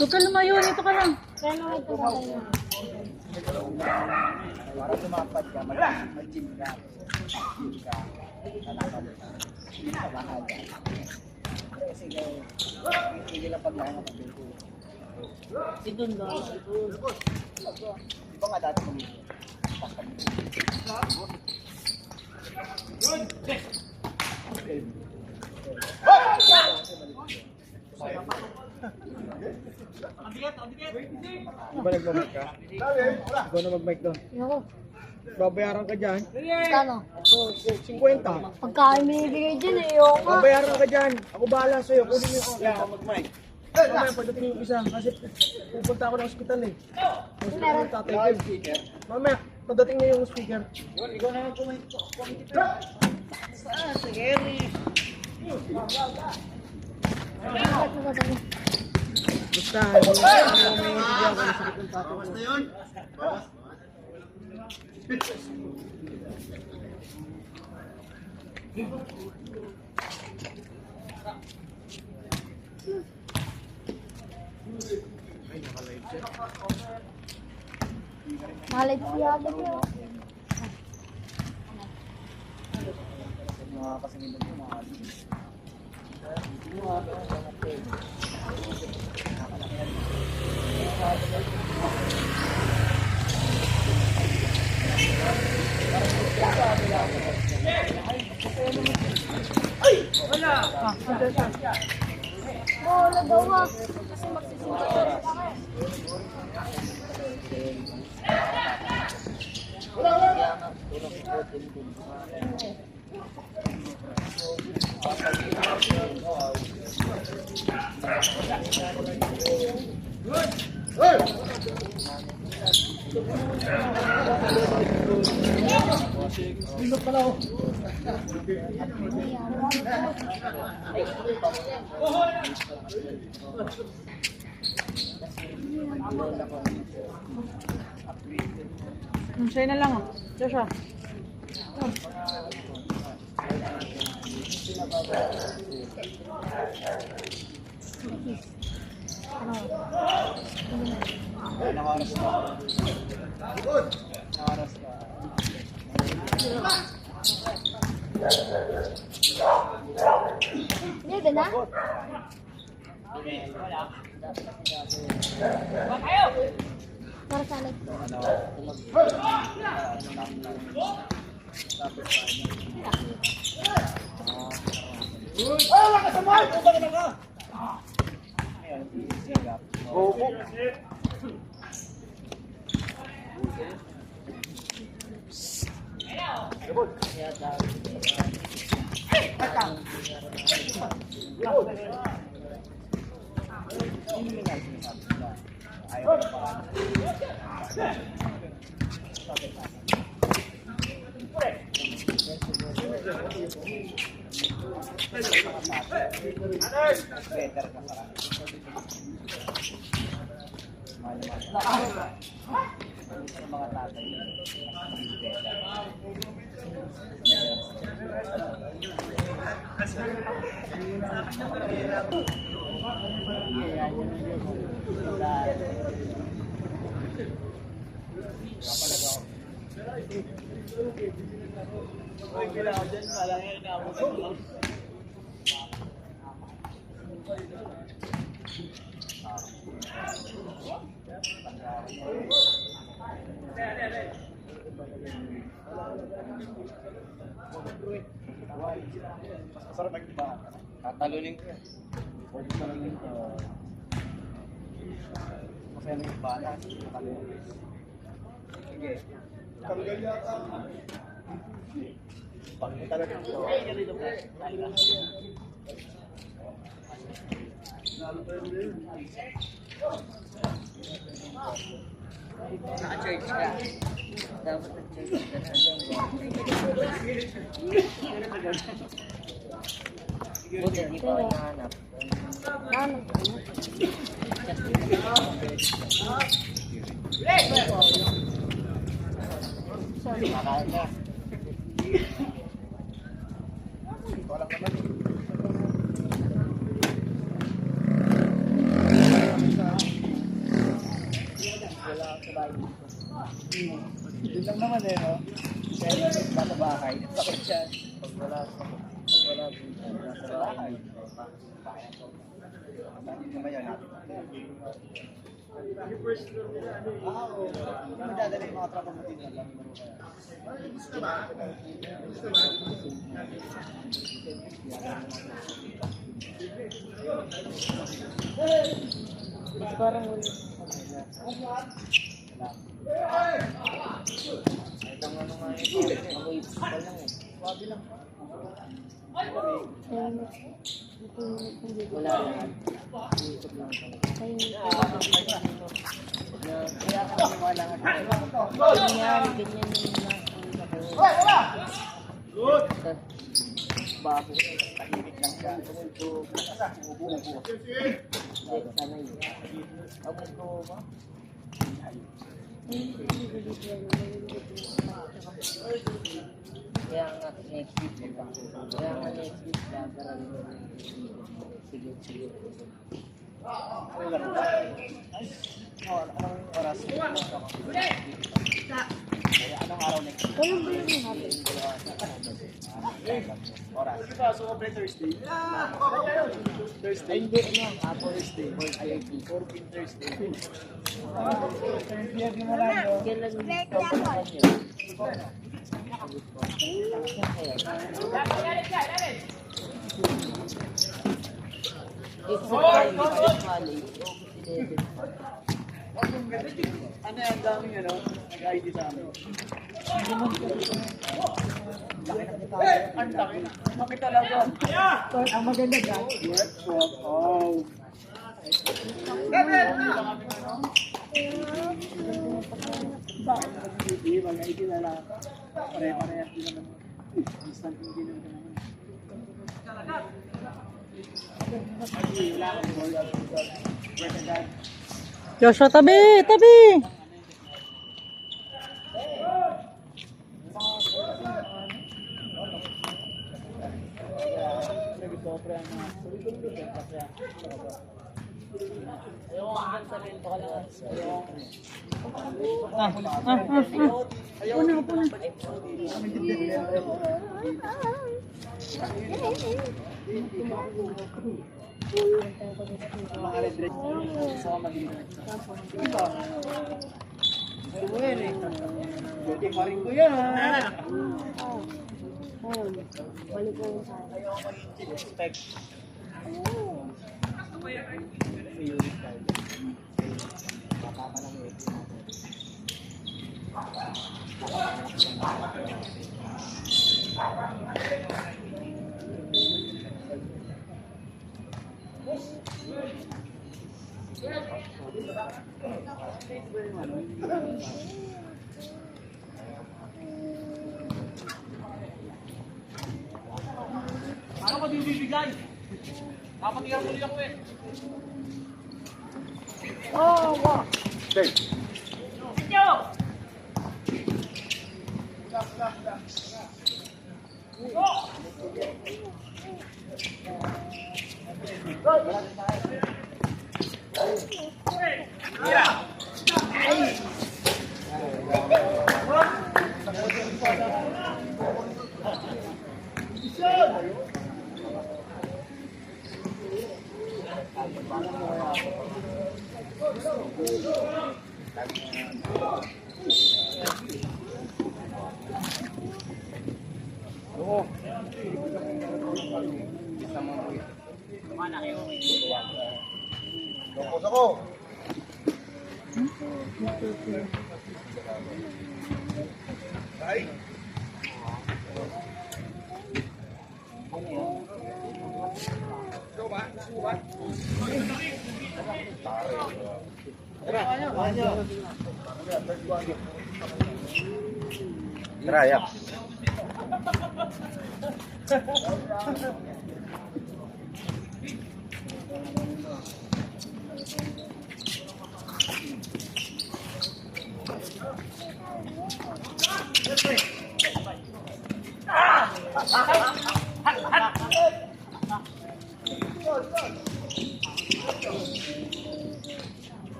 Huwag ka lumayo, ito ka lang. Kaya naman ito ka tayo. Para lumapad ka, mag-gym ka. Gym ka. Lalakad ka. Hindi ka bahal ka. Kasi hindi lang paglahan ng pagbilko. Si Don ba? Di ba nga dati mag-bilko? Di ba nagmamic ka? Ikaw na mag-mic doon. Ako. Babayaran ka dyan. Kano? 50. Pagkain binibigay dyan eh. Yung ka. Babayaran ka dyan. Ako bahala sa'yo. Kunin mo yung okay. Mag-mic. Mamaya pagdating yung isa. Kasi pupunta ako ng hospital eh. Hospital yung tatay ko. Mamaya pagdating niya yung speaker. Ikaw na mag-comment. Bakit mo ka tayo? Basta, hindi mo may bigyan ko na sakit ng tatay ko. Basta yun. Nalit siya agad yun. Mga kasangin mo, mga alis. Wala daw ha. Kasi magsisimba tayo sa akin. Sa'yo na lang ah. Joshua. Nakaras ka. Nakaras ka. Hindi ba na? Para sa alit ko. Better ka parang. Sa mga tatay. Masarap magtiba. Tatalunin ko yan. Pwede ko lang yun. Masaya lang yung bala. Tatalunin. Sige. Tanggal yata. Pagod talaga ito. Naka-charge ka. Dapat nag-charge ka na. Buti, hindi pa ako nahanap. Ano? Sorry. Yun lang naman eh, no? Kaya yung sa bahay, takot siya. Pag wala dito, nasa bahay. Hindi naman yan natin. Oo. Madadala yung mga trapo mo din lang. Parang ulit. Wala lang. Kaya kami wala nga. Ganyan, ganyan yung Bago. Tahimik lang siya. Tumulpo. Umubo. Sana yun. Ako ito ba? Kaya nga next week. Kaya nga next week. Sige. Anong oras? Anong araw next week? Walang ba yung natin? Oras. So, Thursday. Thursday. Hindi na. Thursday. IIT. 14 Thursday. Kailan Ano yung daming ano? Nag-ID sa amin. Ang laki na. Laki talaga. Ang maganda ka. Workshop. Oh. Hindi, mag-ID na lang. Pare-pareha din naman. Instant hindi naman. Wala akong board. Work agad. Joshua, tabi! Tabi! Mga red dress. Sa madilim. Ito. Buwan eh. Buti pa rin ko yan. Balik ko yung sa Respect. Bata pa lang eh. Ano ko din bibigay? Dapat iyan muli ako eh. Oh, wow. Lukos ako. Ay. Tara, yak.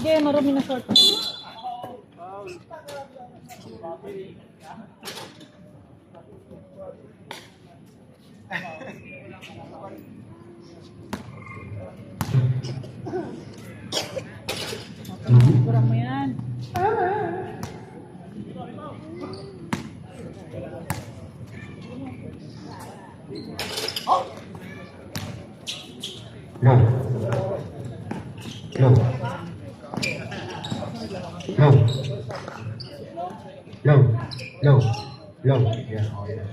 Sige, marami na short. Kurang mo yan. No. No. No. No. No. No. Yeah. Oh, yeah.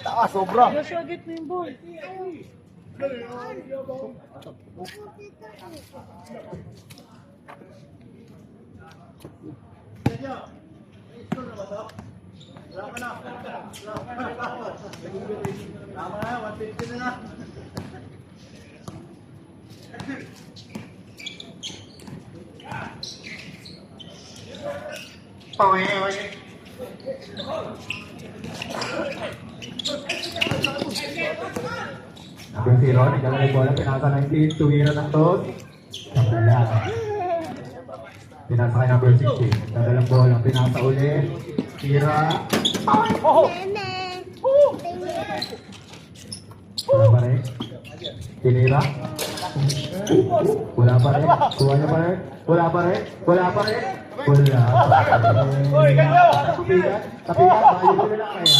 Taas, sobra. Joshua, get mo yung ball. Number 0, nagdala ng bola, pinasa 19, tuwira ng toad. Wala. Pinasa kay number 16, nagdala ng bola, pinasa ulit. Tira. Wala pa rin. Tinira. Wala pa rin. Kuha niya pa rin. Wala pa rin. Wala pa rin. Wala. Tapigat. Tapigat. Bayo ko nila kaya.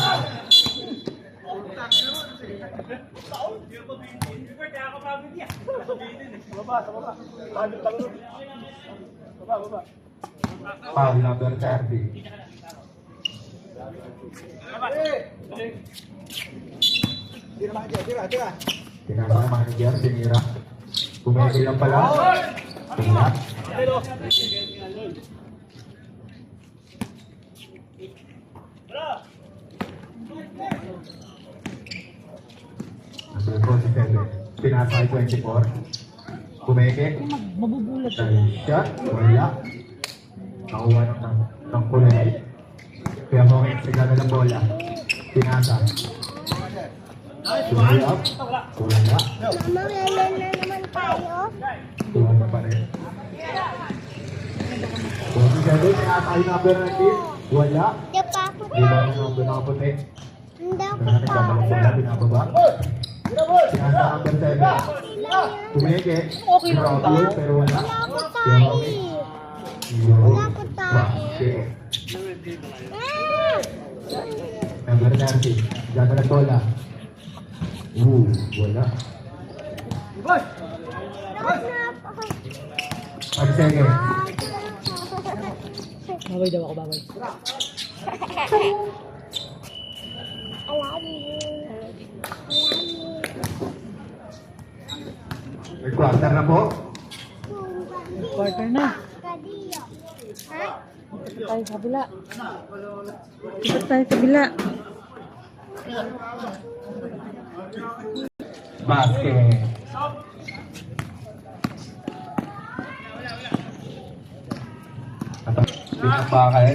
Foul number 30. Tinama ng manager, sinira. Pumili lang pala. Wala. Number 47. Pinasay 24. Pumeke. Mabubulat. Shot. Wala. Nakuha ng kulay. Kaya mo kayo sigla ng bola. Pinasa. Tuloy up. Wala. Mama, meron na naman tayo. Tuloy na pa rin. 27. Pinasa yung number 19. Wala. Di pa ako Di ba yung number nakaputi? Hindi ako Kaya nagdadalang bola. Pinababa. Pinasa number 7. Pumeke. Okay lang ba? Pero wala. Wala ko Kaya tayo. mo kayo. Wala ko tayo. Number 30. Ganda ng bola. Wala. Pag second. Babay daw ako, babay. I love you. May quarter na po. Quarter na. Kadiyo. Ha? Ito tayo sa kabila. Ito tayo sa kabila. Basket. Pinakbakal.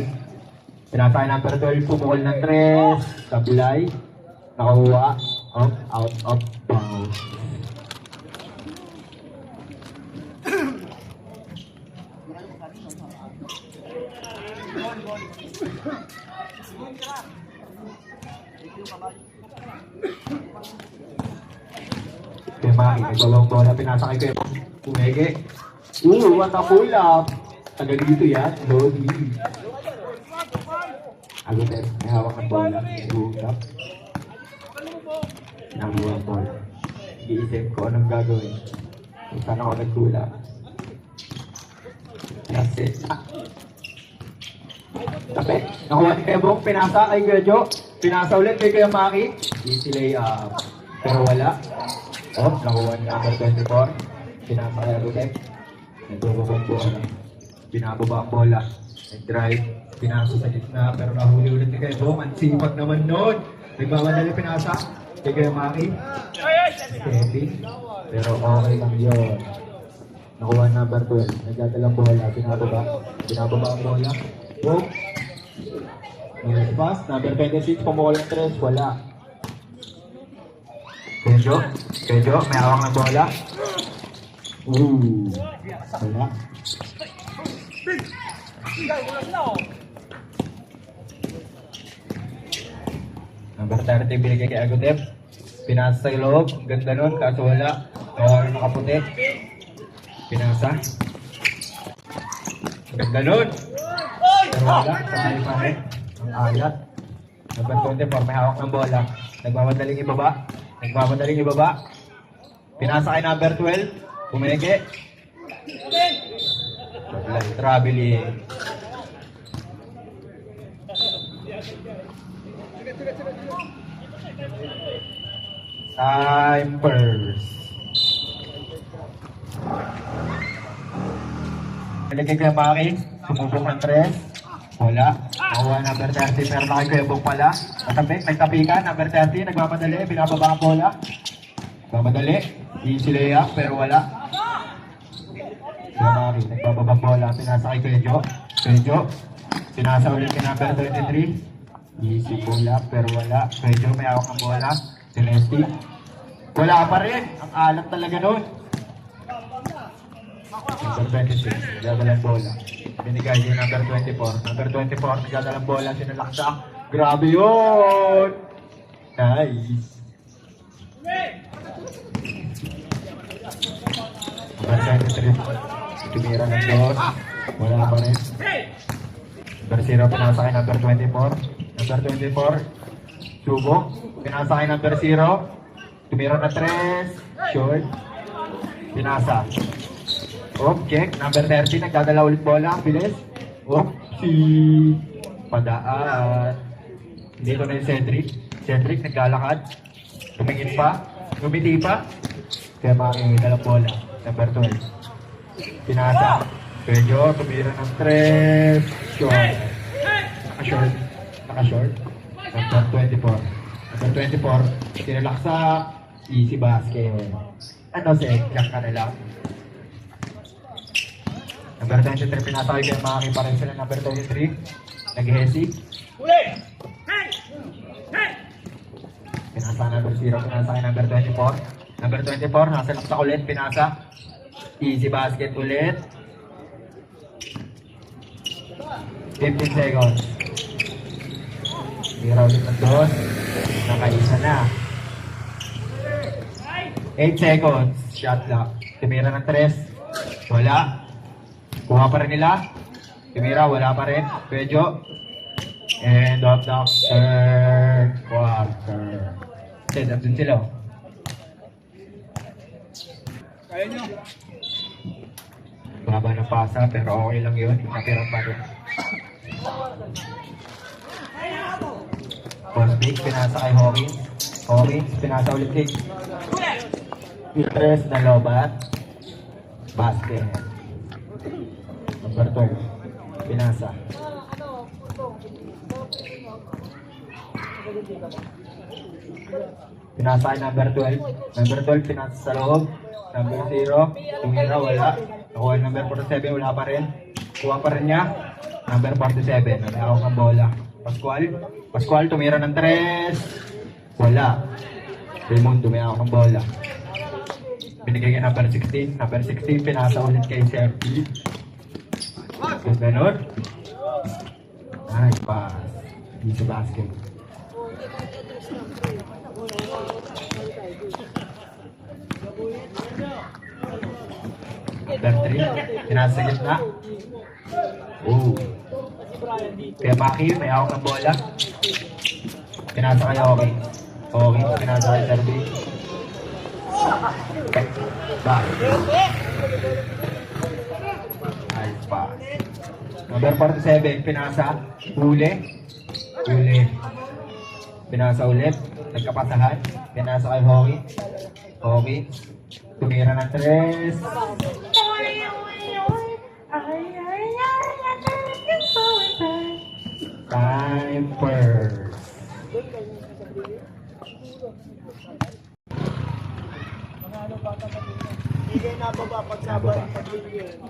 Pinasay number 12. Pumukol ng 3. Sablay. Nakakuha. Out, foul. Kaya ibabang bola, pinasa kay Kuya Pumege. What a pull up! Taga dito yan, Lodi. Agutet, may hawak ng bola. Pull up. Nakuha ang bola. Iisip ko anong gagawin. Kung saan ako nagkulang. Kasi, Tabi, nakuha ni Kebong, pinasa kay Kuya Jo. Pinasa ulit kay Kuya Maki. Easy layup. Pero wala. Oh, nakuha ni number 24. Pinasa kay Agusek. Nagubaba ang bola. Binababa ang bola. Nag-drive. Pinasa sa gitna. Pero nahuli ulit ni Kebong. Ang sipag naman nun. Nagmamadali pinasa kay Kuya Maki. Steady. Pero okay lang yun. Nakuha number 12. Nagdadalang bola. Binababa ang bola. Boom. Next pass. Number 26. Pumukol ng 3. Wala. Kejo. May hawak ng bola. Wala. Number 30. Binigay kay Agutep. Pinasa sa loob. Ang ganda nun. Kaso wala. Nawarin nakaputi. Pinasa. Ang ganda nun. Pero wala. Sakay pa rin. Ang alat. Number 24. May hawak ng bola. Nagmamadaling ibaba. Pinasa kay number 12. Pumeke. Traveling. Time first. Pinigay kay Maki. Sumubok ng 3. Wala. Nakuha number 30. Pero nakikibok pala. May tapi ka. Number 30. Nagmamadali. Binababa ang bola. Nagmamadali. Easy layup. Pero wala. Kaya Maki. Nagbababa ang bola. Pinasa kay Kejo. Pinasa ulit kay number 23. Easy pull up. Pero wala. Kejo may hawak ng bola. Celeste. Wala pa rin. Ang alat talaga nun. Number 26. Nagdadalang bola. Binigay yung number 24. Number 24, nagdadalang bola, sinalaksak. Grabe yun! Nice! Number 23, tumira ng dos. Wala pa rin. Number 0, pinasa kay number 24. Number 24, subok. Pinasa kay number 0. Tumira ng 3. Short. Pinasa. Check. Number 30, nagdadala ulit bola. Bilis. Padaan. Dito na yung Cedric. Cedric, naglalakad. Tumingin pa. Tumiti pa. Kaya makikita lang bola. Number 12. Pinasa. Pedyo, tumira ng 3. Short. Naka-short. Number 24. Number 24, sinalaksak. Easy basket. Lang ka na lang. Number 23, pinasa kay Maki pa rin sila. Number 23, nag-hesi. Pinasa number 0, pinasa kay number 24. Number 24, nasa laksak ulit, pinasa. Easy basket ulit. 15 seconds. Tira ulit ng doon. Nakaisa na. 8 seconds. Shot lock. Tumira ng 3. Wala. Kuha pa rin nila. Tumira, wala pa rin. Pedyo. End of the third quarter. Nandun sila. Kaya nyo. Baba ng pasa, pero okay lang yun. Nakirang pa rin. Postbig, pinasa kay Hawkins. Hawkins, pinasa ulit din. Tres na lobat. Basket. Number 12. Pinasa. Pinasa kay number 12. Number 12, pinasa sa loob. Number 0, tumira, wala. Nakuha number 47, wala pa rin. Kuha pa rin niya. Number 47, nalawak ang bola. Pascual, tumira ng 3. Wala. Raymond, tumira ng bola. Binigay kay number 16. Number 16, pinasa ulit kay Sergi. Ganun. Nice pass. Easy basket. Number 3, pinasa sa gitna. Kaya Maki, may hawak ng bola. Pinasa kay Hawkins. Okay, pinasa kay Serbi. Back. Nice pass. Number 47, pinasa. Huli. Huli. Pinasa ulit. Nagkapasahan. Pinasa kay Howie. Howie. Tumira ng 3. Time first. Hindi kayo nababa pag Nababa. sabay.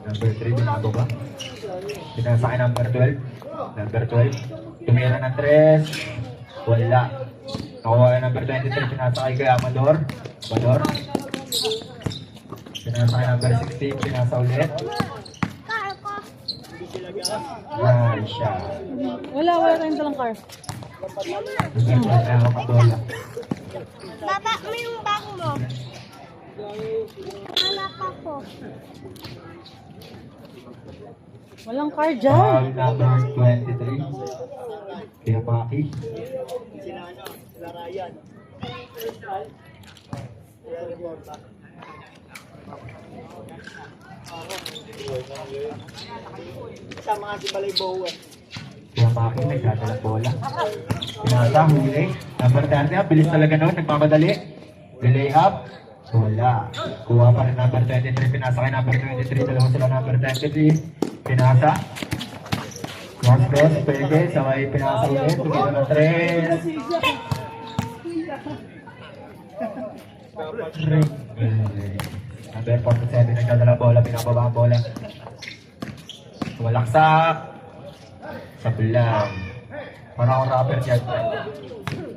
Number 3, binababa. Pinasa kay number 12. Number 12. Tumira ng 3. Wala. Nakuha kay number 23. Pinasa kay Amador. Amador. Pinasa kay number 16. Pinasa ulit. Karko. Nice shot. Wala tayong talang car. Number 12 ay Amador. Baba mo yung bag mo. Anak ako. Walang car dyan. Foul number 23. Kaya Maki. Larayan. Sama nga si Balay Bowe. Kaya Maki, nagdadalang bola. Pinasa, huli. Number 30, bilis talaga noon. Nagmamadali. Relay up. Wala. Kuha pa rin number 23. Pinasa kay number 23. Dalawa sila number 23. Pinasa. Cross, peke. Sabay pinasa ulit. Tumira ng 3. Number 47. Nagdadalang bola. Pinababa ang bola. Walaksak. Sa bilang. Parang rapper dyan.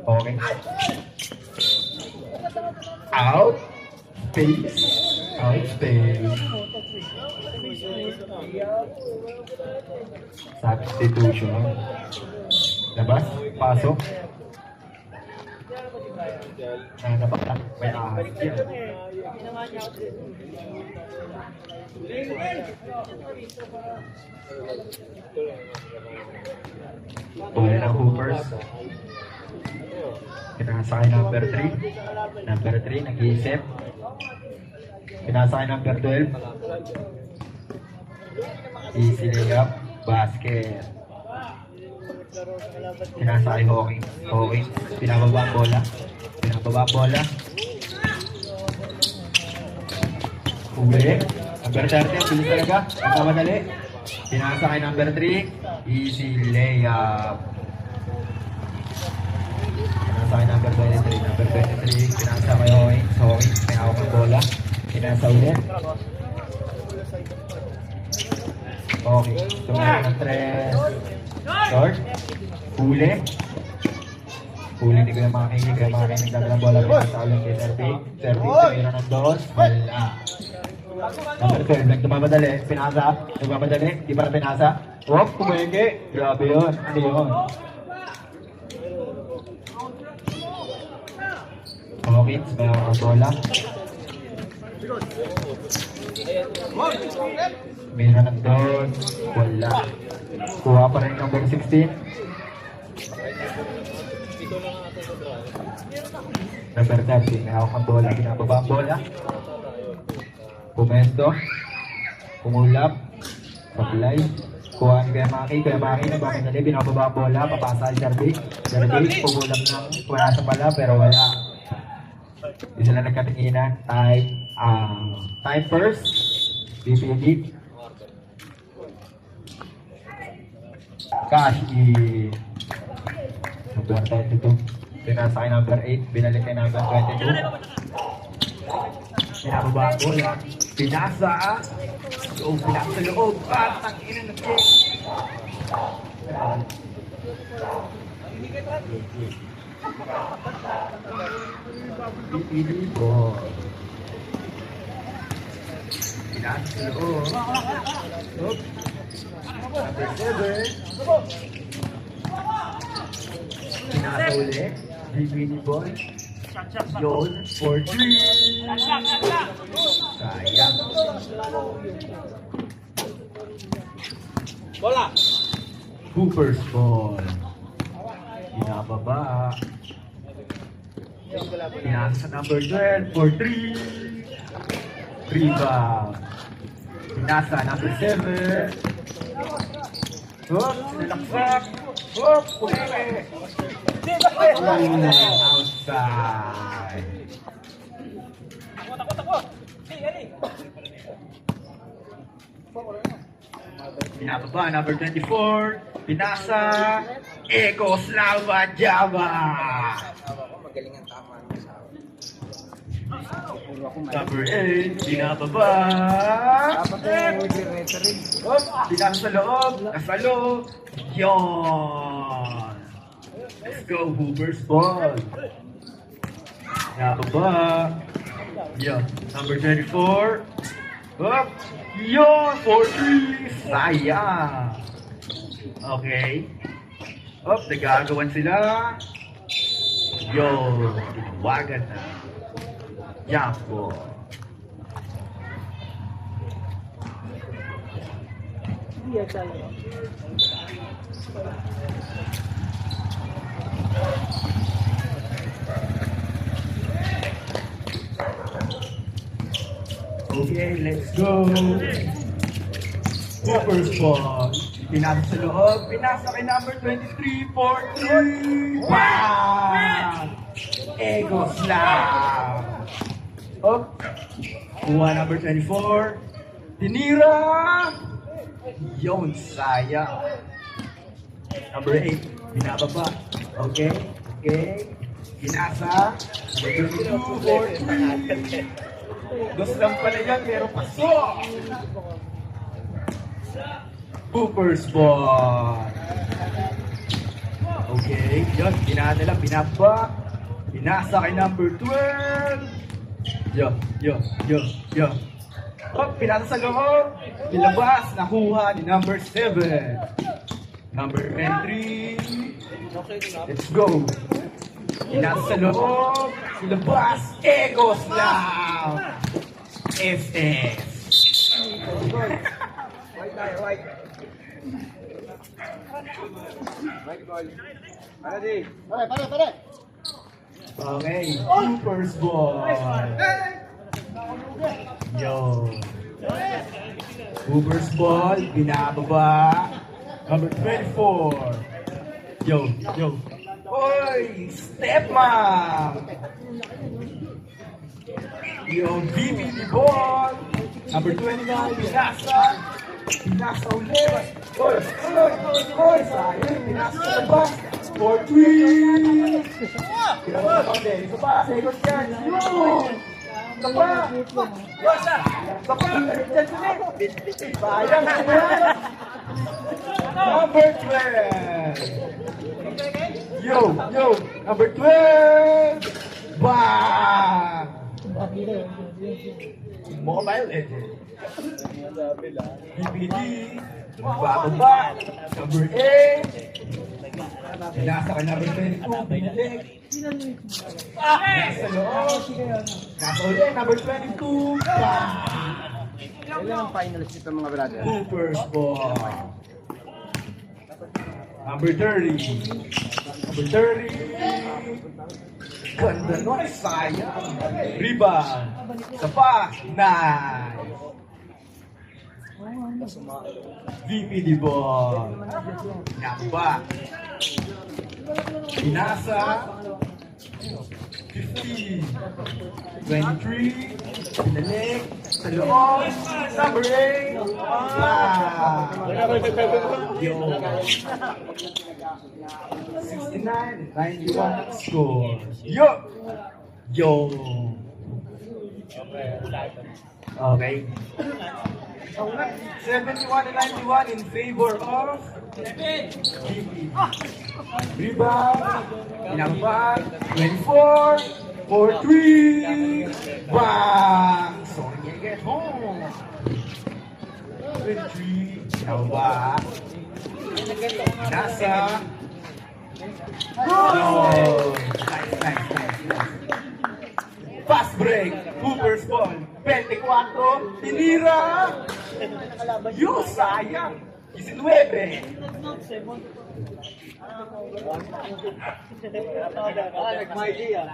Okay. Out. Space. Out space. Substitution. Labas. Pasok. Dapat may ahas yan. Bola ng Hoopers. Pinasa kay number 3. Number 3, nag-iisip. Pinasa kay number 12. Easy layup. Basket. Pinasa kay Hawking. Hawking. Pinababa ang bola. Pinababa ang bola. Uli. Number 30, bilis talaga. Nagmamadali. Pinasa kay number 3. Easy layup. Pinasa kay number 23. Number 23. Pinasa kay Hawking. Hawking. Pinawak ang bola. Pinasa ulit. Okay. Tumira ng 3. Short. Huli. Huli ni Kuya Maki. Kuya Maki nagdadalang bola. Pinasa ulit kay Serbi. Serbi. Tumira ng 2. Wala. Number 12, nagmamadali, pinasa, nagmamadali, di para pinasa. Wop, kumenge. Grabe yun. Ano yun? Okay, may ako ang bola. Meron ng doon. Wala. Kuha pa rin number 16. Number 30, may ako ang bola. Pinababa ang bola. Pumesto, pumulap, supply, kuha ni Kuya Maki, nagmamadali, binababa ang bola, papasa kay Serbi, pumulap ng puwasa pala, pero wala. Hindi sila nagkatinginan, time first, PPD, cash in, number 22, pinasa kay number 8, binalik kay number 22, pinababa ang bola. Pinasa. Loob, pinasa loob. Patang ina na kick. Pipili ko. Pinasa loob. Loob. Number 7. Pinasa ulit. Pipili boy. Yun. For 3. Sayang. Bola! Cooper's ball. Binababa. Pinasa sa number 12 for 3. Rebound. Pinasa number 7. Sinalaksak. Pumili. Outside. Pinababa, number 24. Pinasa. Eko Slava Java. Magaling ang tama ng asawa. Number 8. Pinababa. Dapat yung referee. Pinasa sa loob. Nasa loob. Yon. Let's go, Hoover's ball. Pinababa. Yon. Number 24. Up. Yon. 4-3. Sayang. Okay. Up. Nagagawan sila. Yon. Tinawagan na. Jump ball. Okay, let's go. Hoover's ball. Pinasa sa loob. Pinasa kay number 23, 4-3. Wow! Ego slam. Up. Kuha number 24. Tinira. Yon, sayang. Number 8. Binababa. Okay. Okay. Pinasa. Number 22, 4-3. Dos lang pala yan, pero pasok! Hoover's ball. Okay, yun, pinadala, pinaba. Pinasa kay number 12. Yo. Oh, pinasa sa loob. Nilabas, nakuha ni number 7. Number 3. Let's go. Pinasa sa loob. Nilabas, Ego Slam. SS. Right. Right ball. Ano di? Pare. Okay, Hoover's ball. Yo. Hoover's ball, binababa. Number 24. Yo. Oy, step mom. Yo, BB ball. Number 29, pinasa. Pinasa ulit. Oy, sayang. Pinasa sa labas. 4-3. Pinasa ulit. Isa pa, second chance. Yo! Isa pa. Sayang. Number 12. Yo. Number 12. Bang! Mobile Legends. DVD. Bababa. Number 8. Nasa ka number 22. Binek. Nasa loob. Nasa ulit. Number 22. Ilan ang finalist nito mga brother? Hoover's ball. Number 30. Number 30. Ganda nun, sayang. Rebound. Isa pa. Nice. VPD ball. Namba. Pinasa. 15. 23. Pinalik. Sa loob. Number 8. Yo. 69, 91 score. Yo. Okay. 71 and 91 in favor of VP. Rebound. Pinababa. 24. 4-3. Bang! Sorry, you get home. 23. Pinababa. Nasa. Oh, nice. Fast break. Hoover's ball. 24. Tinira. Yo, sayang. 19. Nag-Mikey ah.